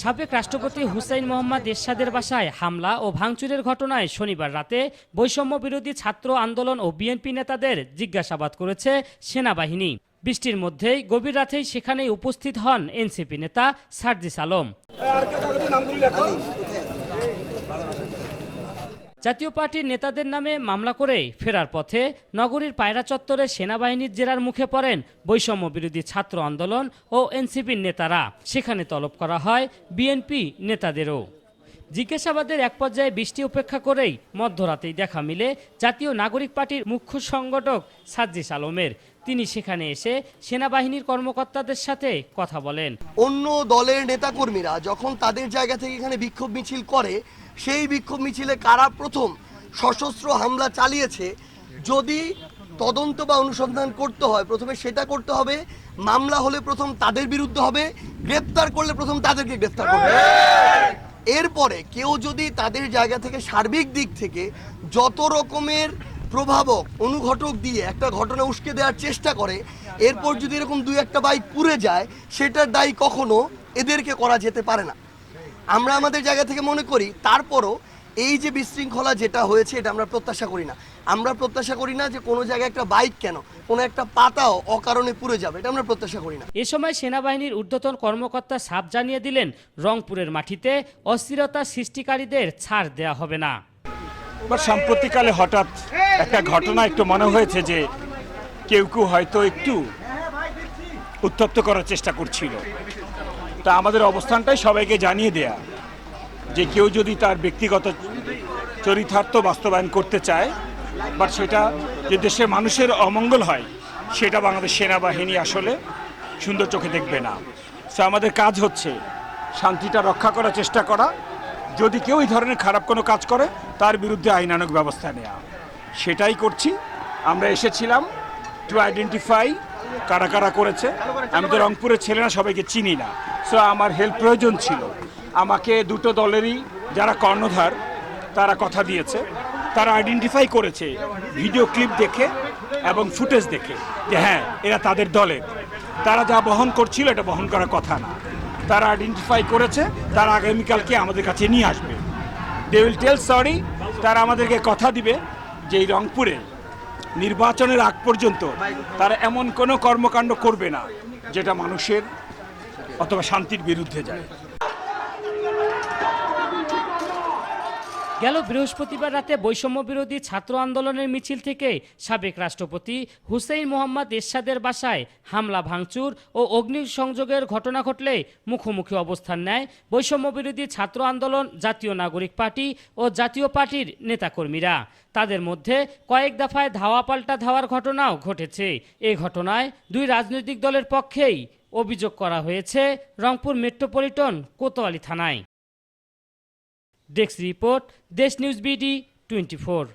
সাবেক রাষ্ট্রপতি হুসাইন মোহাম্মদ এরশাদের বাসায় হামলা ও ভাঙচুরের ঘটনায় শনিবার রাতে বৈষম্য বিরোধী ছাত্র আন্দোলন ও বিএনপি নেতাদের জিজ্ঞাসাবাদ করেছে সেনাবাহিনী। বৃষ্টির মধ্যেই গভীর রাতেই সেখানেই উপস্থিত হন এনসিপি নেতা সার্জিস আলম। জাতীয় পার্টির নেতাদের নামে মামলা করে ফেরার পথে নগরীর পায়রা চত্বরে সেনাবাহিনীর জেরার মুখে পড়েন বৈষম্য বিরোধী ছাত্র আন্দোলন ও এনসিপির নেতারা। সেখানে তলব করা হয় বিএনপি নেতাদেরও। জিজ্ঞাসাবাদের এক পর্যায়ে বৃষ্টি উপেক্ষা করেই মধ্যরাতেই দেখা মিলে জাতীয় নাগরিক পার্টির মুখ্য সংগঠক সার্জিস আলমের। তিনি সেখানে এসে সেনাবাহিনীর কর্মকর্তাদের সাথে কথা বলেন। অন্য দলের নেতাকর্মীরা যখন তাদের জায়গা থেকে এখানে বিক্ষোভ মিছিল করে, সেই বিক্ষোভ মিছিলে কারা প্রথম সশস্ত্র হামলা চালিয়েছে যদি তদন্ত বা অনুসন্ধান করতে হয়, প্রথমে সেটা করতে হবে। মামলা হলে প্রথম তাদের বিরুদ্ধে হবে, গ্রেপ্তার করলে প্রথম তাদেরকে গ্রেপ্তার করবে। এরপরে কেউ যদি তাদের জায়গা থেকে সার্বিক দিক থেকে যত রকমের প্রভাবক অনুঘটক দিয়ে একটা ঘটনা উস্কে দেওয়ার চেষ্টা করে, এরপর যদি এরকম দুই একটা বাইক পুড়ে যায়, সেটার দায়ী কখনো এদেরকে করা যেতে পারে না। আমরা আমাদের জায়গা থেকে মনে করি তারপরও এই যে বিশৃঙ্খলা যেটা হয়েছে এটা আমরা প্রত্যাশা করি না। আমরা প্রত্যাশা করি না যে কোনো জায়গায় একটা বাইক কেন, কোনো একটা পাতাও অকারণে পুড়ে যাবে, এটা আমরা প্রত্যাশা করি না। এ সময় সেনাবাহিনীর ঊর্ধ্বতন কর্মকর্তা সাফ জানিয়ে দিলেন, রংপুরের মাটিতে অস্থিরতা সৃষ্টিকারীদের ছাড় দেয়া হবে না। সাম্প্রতিককালে হঠাৎ একটা ঘটনা একটু মনে হয়েছে যে কেউ হয়তো একটু উত্তপ্ত করার চেষ্টা করছিল। তা আমাদের অবস্থানটাই সবাইকে জানিয়ে দেয়া যে কেউ যদি তার ব্যক্তিগত চরিতার্থ বাস্তবায়ন করতে চায়, বাট সেটা যে দেশের মানুষের অমঙ্গল হয়, সেটা বাংলাদেশ সেনাবাহিনী আসলে সুন্দর চোখে দেখবে না। সো আমাদের কাজ হচ্ছে শান্তিটা রক্ষা করার চেষ্টা করা, যদি কেউ এই ধরনের খারাপ কোনো কাজ করে তার বিরুদ্ধে আইনানুগ ব্যবস্থা নেওয়া, সেটাই করছি। আমরা এসেছিলাম টু আইডেন্টিফাই কারা কারা করেছে। আমি তো রংপুরের ছেলে না, সবাইকে চিনি না। সো আমার হেল্প প্রয়োজন ছিল। আমাকে দুটো দলেরই যারা কর্ণধার তারা কথা দিয়েছে, তারা আইডেন্টিফাই করেছে ভিডিও ক্লিপ দেখে এবং ফুটেজ দেখে যে হ্যাঁ এরা তাদের দলের। তারা যা বহন করছিল এটা বহন করার কথা না। তারা আইডেন্টিফাই করেছে, তারা আগামীকালকে আমাদের কাছে নিয়ে আসবে। They will tell sorry. তারা আমাদেরকে কথা দিবে যে এই রংপুরে নির্বাচনের আগ পর্যন্ত তারা এমন কোনো কর্মকাণ্ড করবে না যেটা মানুষের অথবা শান্তির বিরুদ্ধে যায়। গেল বৃহস্পতিবার রাতে বৈষম্য বিরোধী ছাত্র আন্দোলনের মিছিল থেকে সাবেক রাষ্ট্রপতি হুসাইন মোহাম্মদ এরশাদের বাসায় হামলা ভাঙচুর ও অগ্নিসংযোগের ঘটনা ঘটলে মুখোমুখি অবস্থান নেয় বৈষম্য বিরোধী ছাত্র আন্দোলন, জাতীয় নাগরিক পার্টি ও জাতীয় পার্টির নেতাকর্মীরা। তাদের মধ্যে কয়েক দফায় ধাওয়া পাল্টা ধাওয়ার ঘটনাও ঘটেছে। এই ঘটনায় দুই রাজনৈতিক দলের পক্ষেই অভিযোগ করা হয়েছে রংপুর মেট্রোপলিটন কোতোয়ালি থানায়। ডেস্ক রিপোর্ট, দেশ নিউজ BD 24।